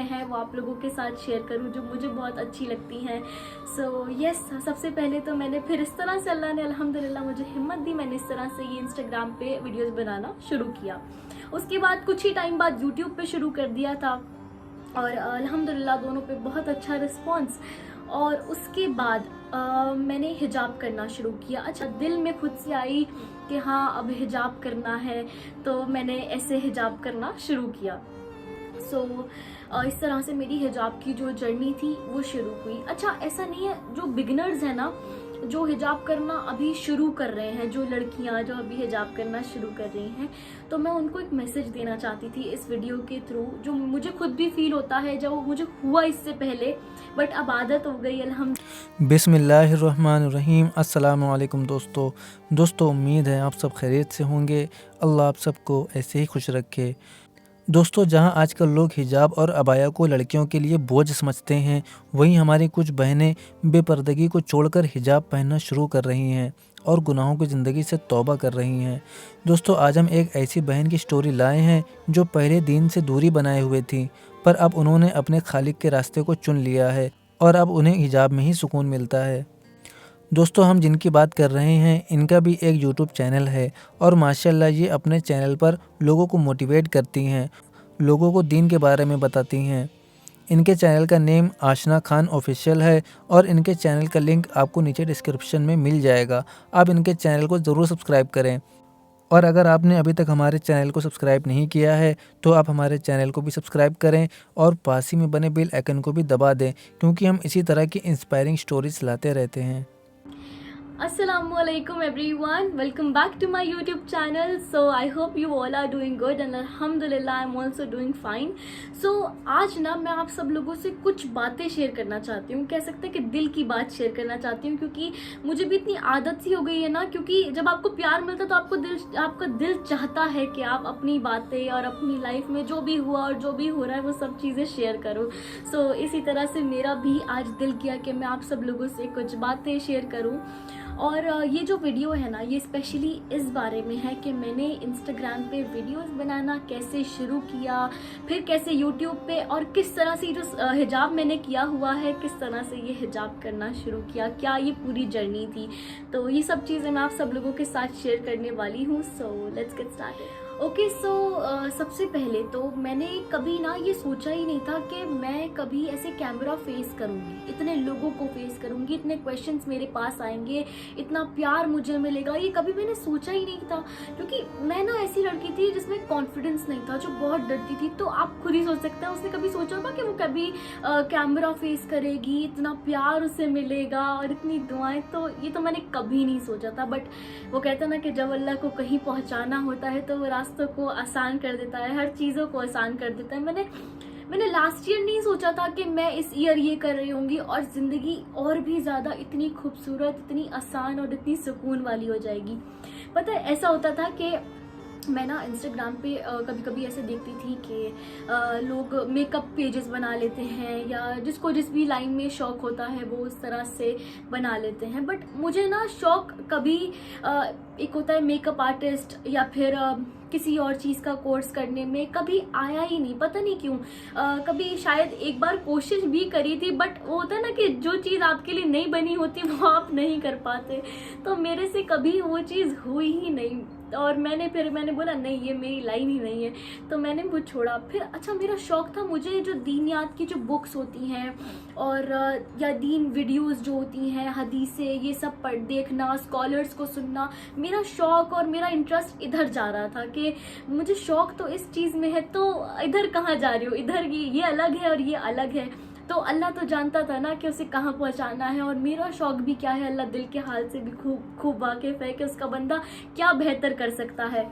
हैं वो आप लोगों के साथ शेयर करूं जो मुझे बहुत अच्छी लगती हैं। सो यस, सबसे पहले तो मैंने फिर इस तरह से अल्लाह ने अल्हम्दुलिल्लाह मुझे हिम्मत दी, मैंने इस तरह से ये इंस्टाग्राम पे वीडियोस बनाना शुरू किया। उसके बाद कुछ ही टाइम बाद यूट्यूब पे शुरू कर दिया था और अल्हम्दुलिल्लाह दोनों पे बहुत अच्छा रिस्पॉन्स। और उसके बाद मैंने हिजाब करना शुरू किया। अच्छा, दिल में खुद से आई कि हाँ अब हिजाब करना है, तो मैंने ऐसे हिजाब करना शुरू किया। सो इस तरह से मेरी हिजाब की जो जर्नी थी वो शुरू हुई। अच्छा, ऐसा नहीं है, जो बिगिनर्स हैं ना, जो हिजाब करना अभी शुरू कर रहे हैं, जो लड़कियां जो अभी हिजाब करना शुरू कर रही हैं, तो मैं उनको एक मैसेज देना चाहती थी इस वीडियो के थ्रू, जो मुझे खुद भी फील होता है, जब मुझे हुआ इससे पहले, बट अब आदत हो गई अल्हम्दुलिल्लाह। बिस्मिल्लाहिर्रहमानिर्रहीम। अस्सलाम वालेकुम दोस्तों, उम्मीद है आप सब खैरियत से होंगे। अल्लाह आप सबको ऐसे ही खुश रखे। दोस्तों, जहां आजकल लोग हिजाब और अबाया को लड़कियों के लिए बोझ समझते हैं, वहीं हमारी कुछ बहनें बेपर्दगी को छोड़कर हिजाब पहनना शुरू कर रही हैं और गुनाहों की ज़िंदगी से तौबा कर रही हैं। दोस्तों, आज हम एक ऐसी बहन की स्टोरी लाए हैं जो पहले दीन से दूरी बनाए हुए थी, पर अब उन्होंने अपने खालिक के रास्ते को चुन लिया है और अब उन्हें हिजाब में ही सुकून मिलता है। दोस्तों, हम जिनकी बात कर रहे हैं इनका भी एक यूट्यूब चैनल है और माशाल्लाह ये अपने चैनल पर लोगों को मोटिवेट करती हैं, लोगों को दीन के बारे में बताती हैं। इनके चैनल का नेम आशना खान ऑफिशियल है और इनके चैनल का लिंक आपको नीचे डिस्क्रिप्शन में मिल जाएगा। आप इनके चैनल को ज़रूर सब्सक्राइब करें और अगर आपने अभी तक हमारे चैनल को सब्सक्राइब नहीं किया है तो आप हमारे चैनल को भी सब्सक्राइब करें और पास ही में बने बेल आइकन को भी दबा दें, क्योंकि हम इसी तरह की इंस्पायरिंग स्टोरीज लाते रहते हैं। Assalamualaikum everyone, welcome back to my YouTube channel. So I hope you all are doing good and alhamdulillah I'm also doing fine. So आज ना मैं आप सब लोगों से कुछ बातें शेयर करना चाहती हूँ, कह सकते हैं कि दिल की बात शेयर करना चाहती हूँ, क्योंकि मुझे भी इतनी आदत सी हो गई है ना, क्योंकि जब आपको प्यार मिलता है तो आपका दिल चाहता है कि आप अपनी बातें और अपनी लाइफ में जो भी हुआ और जो भी हो रहा है वो सब चीज़ें शेयर करो। सो इसी तरह से मेरा भी आज दिल किया कि मैं आप सब लोगों से कुछ बातें शेयर करूँ। और ये जो वीडियो है ना, ये स्पेशली इस बारे में है कि मैंने इंस्टाग्राम पे वीडियोस बनाना कैसे शुरू किया, फिर कैसे यूट्यूब पे, और किस तरह से जो हिजाब मैंने किया हुआ है, किस तरह से ये हिजाब करना शुरू किया, क्या ये पूरी जर्नी थी। तो ये सब चीज़ें मैं आप सब लोगों के साथ शेयर करने वाली हूँ। So let's get started. Okay, so सबसे पहले तो मैंने कभी ना ये सोचा ही नहीं था कि मैं कभी ऐसे कैमरा फेस करूँगी, इतने लोगों को फेस करूँगी, इतने क्वेश्चंस मेरे पास आएंगे, इतना प्यार मुझे मिलेगा, ये कभी मैंने सोचा ही नहीं था। क्योंकि मैं ना ऐसी लड़की थी जिसमें कॉन्फिडेंस नहीं था, जो बहुत डरती थी। तो आप खुद ही सोच सकते हैं उसने कभी सोचा होगा कि वो कभी कैमरा फेस करेगी, इतना प्यार उसे मिलेगा और इतनी दुआएं, तो ये तो मैंने कभी नहीं सोचा था। बट वो कहते हैं ना कि जब अल्लाह को कहीं पहुंचाना होता है तो वो रास्तों को आसान कर देता है, हर चीज़ों को आसान कर देता है। मैंने लास्ट ईयर नहीं सोचा था कि मैं इस ईयर ये कर रही होंगी और ज़िंदगी और भी ज़्यादा इतनी खूबसूरत, इतनी आसान और इतनी सुकून वाली हो जाएगी। पता है, ऐसा होता था कि मैं ना इंस्टाग्राम पे कभी कभी ऐसे देखती थी कि लोग मेकअप पेजेस बना लेते हैं, या जिसको जिस भी लाइन में शौक़ होता है वो उस तरह से बना लेते हैं। बट मुझे ना शौक़ कभी एक होता है मेकअप आर्टिस्ट या फिर किसी और चीज़ का कोर्स करने में, कभी आया ही नहीं, पता नहीं क्यों। कभी शायद एक बार कोशिश भी करी थी, बट वो होता है ना कि जो चीज़ आपके लिए नहीं बनी होती वो आप नहीं कर पाते, तो मेरे से कभी वो चीज़ हुई ही नहीं। और मैंने बोला नहीं, ये मेरी लाइन ही नहीं है, तो मैंने वो छोड़ा। फिर अच्छा, मेरा शौक़ था, मुझे जो दीनियात की जो बुक्स होती हैं और या दीन वीडियोस जो होती हैं, हदीसें, ये सब देखना, स्कॉलर्स को सुनना, मेरा शौक़ और मेरा इंटरेस्ट इधर जा रहा था कि मुझे शौक़ तो इस चीज़ में है, तो इधर कहाँ जा रही हो, इधर ये अलग है और ये अलग है। तो अल्लाह तो जानता था ना कि उसे कहाँ पहुँचाना है, और मेरा शौक़ भी क्या है, अल्लाह दिल के हाल से भी खूब वाकिफ़ है कि उसका बंदा क्या बेहतर कर सकता है।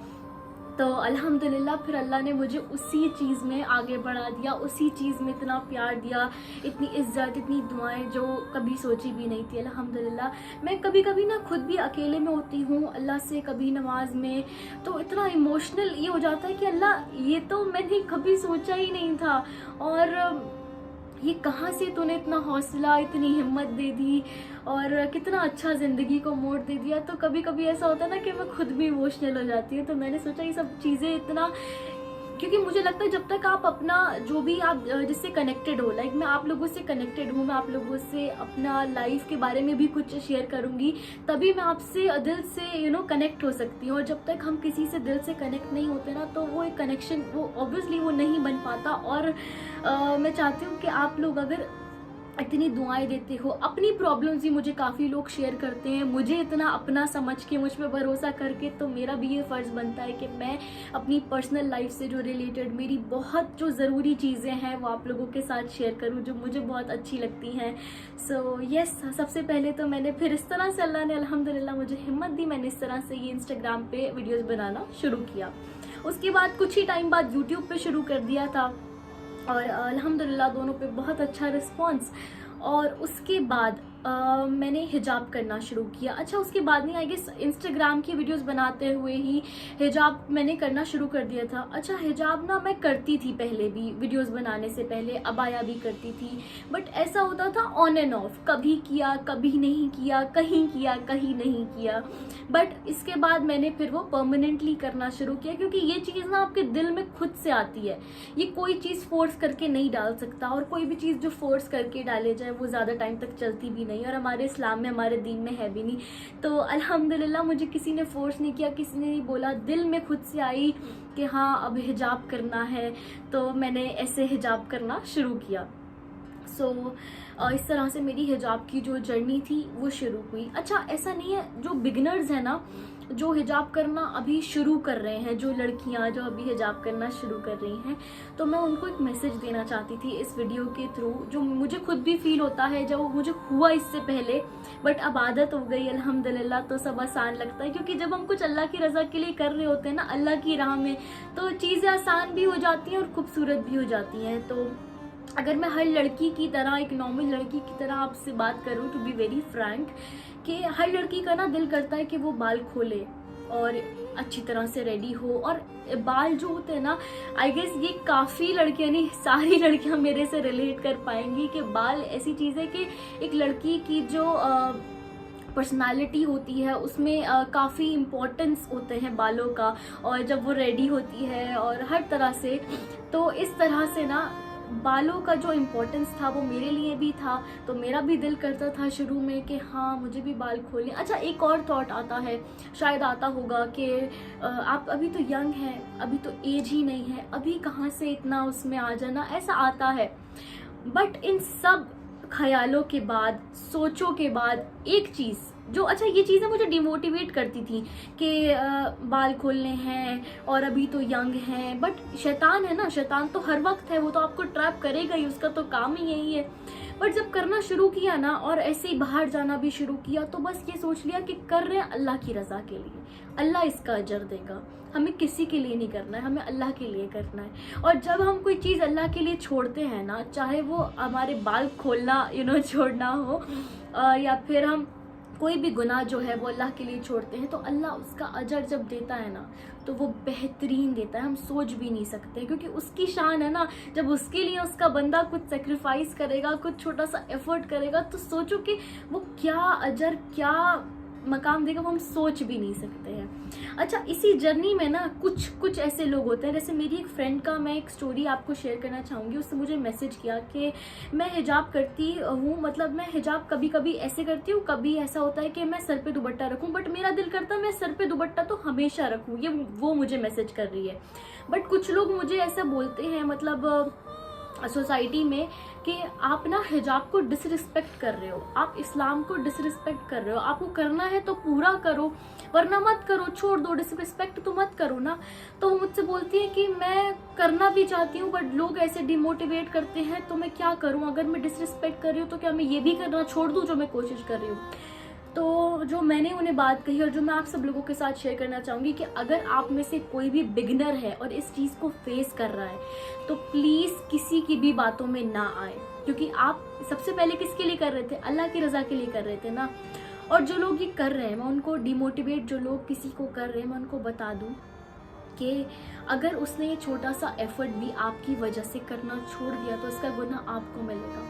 तो अल्हम्दुलिल्लाह फिर अल्लाह ने मुझे उसी चीज़ में आगे बढ़ा दिया, उसी चीज़ में इतना प्यार दिया, इतनी इज्जत, इतनी दुआएं जो कभी सोची भी नहीं थी। अल्हम्दुलिल्लाह मैं कभी कभी ना खुद भी अकेले में होती हूँ अल्लाह से, कभी नमाज में, तो इतना इमोशनल ये हो जाता है कि अल्लाह, ये तो मैंने कभी सोचा ही नहीं था, और ये कहाँ से तूने इतना हौसला, इतनी हिम्मत दे दी और कितना अच्छा ज़िंदगी को मोड़ दे दिया। तो कभी कभी ऐसा होता है ना कि मैं खुद भी इमोशनल हो जाती हूँ। तो मैंने सोचा ये सब चीज़ें इतना क्योंकि मुझे लगता है जब तक आप अपना जो भी आप जिससे कनेक्टेड हो, लाइक मैं आप लोगों से कनेक्टेड हूँ, मैं आप लोगों से अपना लाइफ के बारे में भी कुछ शेयर करूँगी, तभी मैं आपसे दिल से कनेक्ट हो सकती हूँ। और जब तक हम किसी से दिल से कनेक्ट नहीं होते ना, तो वो एक कनेक्शन वो ऑब्वियसली वो नहीं बन पाता। और मैं चाहती हूँ कि आप लोग अगर इतनी दुआएं देते हो, अपनी प्रॉब्लम्स भी मुझे काफ़ी लोग शेयर करते हैं, मुझे इतना अपना समझ के, मुझ पे भरोसा करके, तो मेरा भी ये फ़र्ज़ बनता है कि मैं अपनी पर्सनल लाइफ से जो रिलेटेड मेरी बहुत जो ज़रूरी चीज़ें हैं वो आप लोगों के साथ शेयर करूं, जो मुझे बहुत अच्छी लगती हैं। सो यस, सबसे पहले तो मैंने फिर इस तरह से अल्लाह ने अल्हम्दुलिल्लाह मुझे हिम्मत दी, मैंने इस तरह से ये इंस्टाग्राम पे वीडियोज़ बनाना शुरू किया। उसके बाद कुछ ही टाइम बाद यूट्यूब पे शुरू कर दिया था, और अल्हम्दुलिल्लाह दोनों पे बहुत अच्छा रिस्पांस। और उसके बाद मैंने हिजाब करना शुरू किया। अच्छा, उसके बाद नहीं, आई गेस इंस्टाग्राम की वीडियोस बनाते हुए ही हिजाब मैंने करना शुरू कर दिया था। अच्छा, हिजाब ना मैं करती थी पहले भी, वीडियोस बनाने से पहले अबाया भी करती थी, बट ऐसा होता था ऑन एंड ऑफ, कभी किया कभी नहीं किया, कहीं किया कहीं नहीं किया। बट इसके बाद मैंने फिर वो परमानेंटली करना शुरू किया, क्योंकि ये चीज़ ना आपके दिल में खुद से आती है, ये कोई चीज़ फोर्स करके नहीं डाल सकता, और कोई भी चीज़ जो फोर्स करके डाले जाए वो ज़्यादा टाइम तक चलती भी नहीं, और हमारे इस्लाम में, हमारे दीन में है भी नहीं। तो अल्हम्दुलिल्लाह मुझे किसी ने फोर्स नहीं किया, किसी ने नहीं बोला, दिल में खुद से आई कि हाँ अब हिजाब करना है, तो मैंने ऐसे हिजाब करना शुरू किया। सो इस तरह से मेरी हिजाब की जो जर्नी थी वो शुरू हुई। अच्छा, ऐसा नहीं है, जो बिगनर्स हैं ना, जो हिजाब करना अभी शुरू कर रहे हैं, जो लड़कियां जो अभी हिजाब करना शुरू कर रही हैं, तो मैं उनको एक मैसेज देना चाहती थी इस वीडियो के थ्रू, जो मुझे खुद भी फील होता है, जब मुझे हुआ इससे पहले, बट अब आदत हो गई अल्हम्दुलिल्लाह, तो सब आसान लगता है। क्योंकि जब हम कुछ अल्लाह की रज़ा के लिए कर रहे होते हैं ना, अल्लाह की राह में, तो चीज़ें आसान भी हो जाती हैं और खूबसूरत भी हो जाती हैं। तो अगर मैं हर लड़की की तरह, एक नॉर्मल लड़की की तरह आपसे बात करूं, टू बी वेरी फ्रैंक, कि हर लड़की का ना दिल करता है कि वो बाल खोले और अच्छी तरह से रेडी हो। और बाल जो होते हैं ना, आई गेस ये काफ़ी लड़कियां नहीं, सारी लड़कियां मेरे से रिलेट कर पाएंगी कि बाल ऐसी चीज़ है कि एक लड़की की जो पर्सनालिटी होती है उसमें काफ़ी इम्पोर्टेंस होते हैं बालों का, और जब वो रेडी होती है और हर तरह से, तो इस तरह से ना बालों का जो इम्पोर्टेंस था वो मेरे लिए भी था। तो मेरा भी दिल करता था शुरू में कि हाँ मुझे भी बाल खोलने। अच्छा, एक और थॉट आता है, शायद आता होगा कि आप अभी तो यंग हैं, अभी तो एज ही नहीं है, अभी कहाँ से इतना उसमें आ जाना, ऐसा आता है। बट इन सब ख्यालों के बाद, सोचों के बाद, एक चीज़ जो, अच्छा ये चीज़ें मुझे डिमोटिवेट करती थी कि बाल खोलने हैं और अभी तो यंग हैं, बट शैतान है ना, शैतान तो हर वक्त है, वो तो आपको ट्रैप करेगा ही, उसका तो काम ही यही है। बट जब करना शुरू किया ना, और ऐसे ही बाहर जाना भी शुरू किया, तो बस ये सोच लिया कि कर रहे हैं अल्लाह की रज़ा के लिए, अल्लाह इसका अजर देगा, हमें किसी के लिए नहीं करना है, हमें अल्लाह के लिए करना है। और जब हम कोई चीज़ अल्लाह के लिए छोड़ते हैं ना, चाहे वो हमारे बाल खोलना छोड़ना हो, या फिर हम कोई भी गुनाह जो है वो अल्लाह के लिए छोड़ते हैं, तो अल्लाह उसका अजर जब देता है ना, तो वो बेहतरीन देता है, हम सोच भी नहीं सकते। क्योंकि उसकी शान है ना, जब उसके लिए उसका बंदा कुछ सेक्रीफाइस करेगा, कुछ छोटा सा एफर्ट करेगा, तो सोचो कि वो क्या अजर, क्या मकाम देगा, वो हम सोच भी नहीं सकते हैं। अच्छा, इसी जर्नी में ना कुछ ऐसे लोग होते हैं, जैसे मेरी एक फ्रेंड का मैं एक स्टोरी आपको शेयर करना चाहूँगी। उसने मुझे मैसेज किया कि मैं हिजाब करती हूँ, मतलब मैं हिजाब कभी कभी ऐसे करती हूँ, कभी ऐसा होता है कि मैं सर पे दुपट्टा रखूँ, बट मेरा दिल करता है मैं सर पे दुपट्टा तो हमेशा रखूँ। ये वो मुझे मैसेज कर रही है। बट कुछ लोग मुझे ऐसा बोलते हैं, मतलब सोसाइटी में, कि आप ना हिजाब को डिसरिस्पेक्ट कर रहे हो, आप इस्लाम को डिसरिस्पेक्ट कर रहे हो, आपको करना है तो पूरा करो, वरना मत करो, छोड़ दो, डिसरिस्पेक्ट तो मत करो ना। तो वो मुझसे बोलती है कि मैं करना भी चाहती हूँ, बट लोग ऐसे डिमोटिवेट करते हैं, तो मैं क्या करूँ, अगर मैं डिसरिस्पेक्ट कर रही हूँ तो क्या मैं ये भी करना छोड़ दूँ जो मैं कोशिश कर रही हूँ। तो जो मैंने उन्हें बात कही, और जो मैं आप सब लोगों के साथ शेयर करना चाहूँगी, कि अगर आप में से कोई भी बिगिनर है और इस चीज़ को फेस कर रहा है, तो प्लीज़ किसी की भी बातों में ना आए। क्योंकि आप सबसे पहले किसके लिए कर रहे थे, अल्लाह की रज़ा के लिए कर रहे थे ना। और जो लोग ये कर रहे हैं, मैं उनको डिमोटिवेट, जो लोग किसी को कर रहे हैं, मैं उनको बता दूँ कि अगर उसने ये छोटा सा एफर्ट भी आपकी वजह से करना छोड़ दिया तो इसका गुनाह आपको मिलेगा।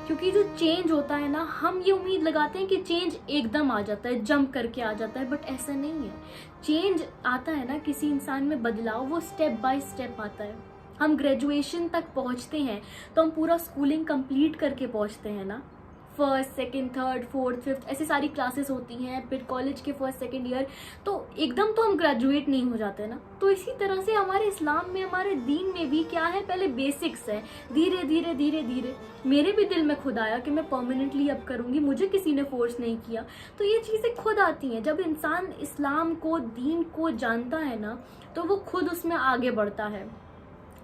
क्योंकि जो चेंज होता है ना, हम ये उम्मीद लगाते हैं कि चेंज एकदम आ जाता है, जंप करके आ जाता है, बट ऐसा नहीं है। चेंज आता है ना, किसी इंसान में बदलाव वो स्टेप बाय स्टेप आता है। हम ग्रेजुएशन तक पहुंचते हैं तो हम पूरा स्कूलिंग कंप्लीट करके पहुंचते हैं ना, first second third fourth fifth ऐसी सारी क्लासेस होती हैं, फिर कॉलेज के फर्स्ट सेकंड ईयर, तो एकदम तो हम ग्रेजुएट नहीं हो जाते ना। तो इसी तरह से हमारे इस्लाम में, हमारे दीन में भी क्या है, पहले बेसिक्स है, धीरे धीरे धीरे धीरे। मेरे भी दिल में खुद आया कि मैं परमानेंटली अब करूँगी, मुझे किसी ने फोर्स नहीं किया। तो ये चीज़ें खुद आती हैं। जब इंसान इस्लाम को, दीन को जानता है ना, तो वो खुद उसमें आगे बढ़ता है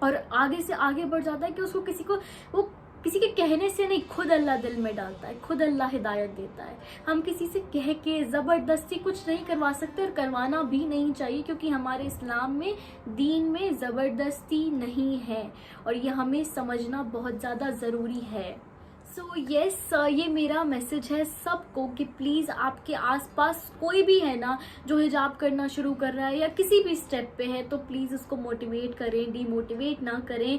और आगे से आगे बढ़ जाता है कि उसको वो किसी के कहने से नहीं, खुद अल्लाह दिल में डालता है, खुद अल्लाह हिदायत देता है। हम किसी से कह के ज़बरदस्ती कुछ नहीं करवा सकते और करवाना भी नहीं चाहिए, क्योंकि हमारे इस्लाम में, दीन में ज़बरदस्ती नहीं है और ये हमें समझना बहुत ज़्यादा ज़रूरी है। सो येस, ये मेरा मैसेज है सबको कि प्लीज़ आपके आसपास कोई भी है ना जो हिजाब करना शुरू कर रहा है या किसी भी स्टेप पे है, तो प्लीज़ उसको मोटिवेट करें, डीमोटिवेट ना करें,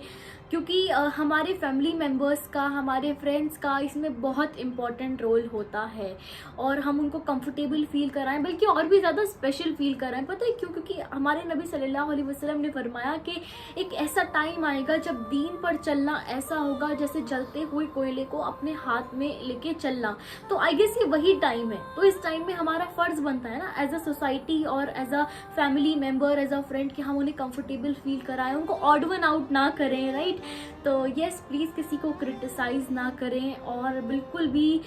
क्योंकि हमारे फैमिली मेम्बर्स का, हमारे फ्रेंड्स का इसमें बहुत इम्पॉर्टेंट रोल होता है और हम उनको कंफर्टेबल फील कराएं, बल्कि और भी ज़्यादा स्पेशल फील कराएं। पता है क्यों? क्योंकि हमारे नबी सल्लल्लाहु अलैहि वसल्लम ने फरमाया कि एक ऐसा टाइम आएगा जब दीन पर चलना ऐसा होगा जैसे जलते हुए कोयले को अपने हाथ में लेके चलना। तो आई गेस ये वही टाइम है। तो इस टाइम में हमारा फ़र्ज़ बनता है ना, एज अ सोसाइटी और as a family member, as a friend, कि हम उन्हें कंफर्टेबल फील कराएं, उनको ऑड वन आउट ना करें, राइट। तो यस, प्लीज़ किसी को क्रिटिसाइज़ ना करें और बिल्कुल भी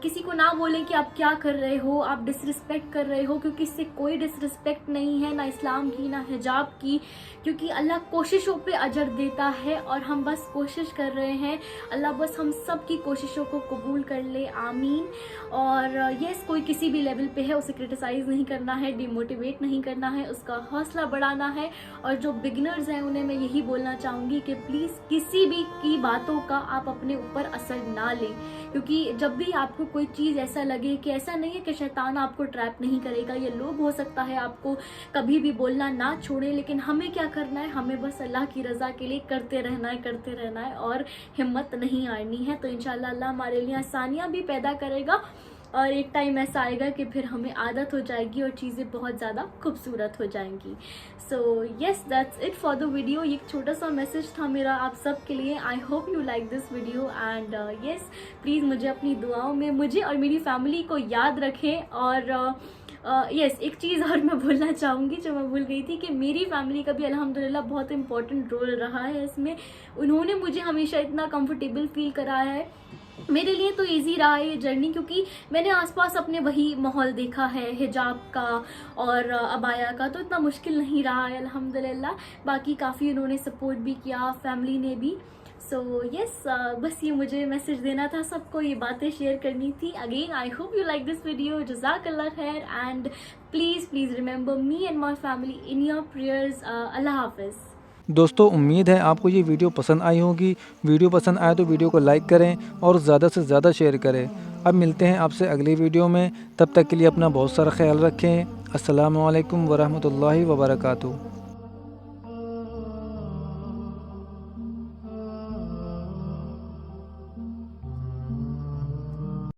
किसी को ना बोलें कि आप क्या कर रहे हो, आप डिसरिस्पेक्ट कर रहे हो, क्योंकि इससे कोई डिसरिस्पेक्ट नहीं है, ना इस्लाम की ना हिजाब की, क्योंकि अल्लाह कोशिशों पे अजर देता है और हम बस कोशिश कर रहे हैं। अल्लाह बस हम सब की कोशिशों को कबूल कर ले, आमीन। और यस, कोई किसी भी लेवल पे है उसे क्रिटिसाइज़ नहीं करना है, डिमोटिवेट नहीं करना है, उसका हौसला बढ़ाना है। और जो बिगिनर्स हैं उन्हें मैं यही बोलना चाहूँगी कि प्लीज़ किसी भी की बातों का आप अपने ऊपर असर ना लें, क्योंकि जब भी आपको कोई चीज़ ऐसा लगे कि ऐसा नहीं है कि शैतान आपको ट्रैप नहीं करेगा, ये लोग हो सकता है आपको कभी भी बोलना ना छोड़े, लेकिन हमें क्या करना है, हमें बस अल्लाह की रज़ा के लिए करते रहना है और हिम्मत नहीं हारनी है। तो इंशाल्लाह अल्लाह हमारे लिए आसानियाँ भी पैदा करेगा और एक टाइम ऐसा आएगा कि फिर हमें आदत हो जाएगी और चीज़ें बहुत ज़्यादा खूबसूरत हो जाएंगी। So yes, that's it for the video. ये एक छोटा सा मैसेज था मेरा आप सब के लिए। आई hope you like this video and yes, please मुझे अपनी दुआओं में, मुझे और मेरी फैमिली को याद रखें। और यस, एक चीज़ और मैं बोलना चाहूँगी जो मैं भूल गई थी, कि मेरी फैमिली का भी अल्हम्दुलिल्लाह बहुत इंपॉर्टेंट रोल रहा है इसमें। उन्होंने मुझे हमेशा इतना कंफर्टेबल फील कराया है। मेरे लिए तो इजी रहा है ये जर्नी, क्योंकि मैंने आसपास अपने वही माहौल देखा है हिजाब का और अबाया का, तो इतना मुश्किल नहीं रहा है अल्हम्दुलिल्लाह। बाकी काफ़ी उन्होंने सपोर्ट भी किया, फैमिली ने भी। सो येस, बस ये मुझे मैसेज देना था सबको, ये बातें शेयर करनी थी। Again I hope you like this video. जज़ाकल्लाह खैर and please remember me and my family in your prayers. अल्लाह हाफिज़। दोस्तों, उम्मीद है आपको ये वीडियो पसंद आई होगी। वीडियो पसंद आए तो वीडियो को लाइक करें और ज़्यादा से ज़्यादा शेयर करें। अब मिलते हैं आपसे अगली वीडियो में, तब तक के लिए अपना बहुत सारा ख्याल रखें। अस्सलामु अलैकुम वरहमतुल्लाहि वबरकातुहू।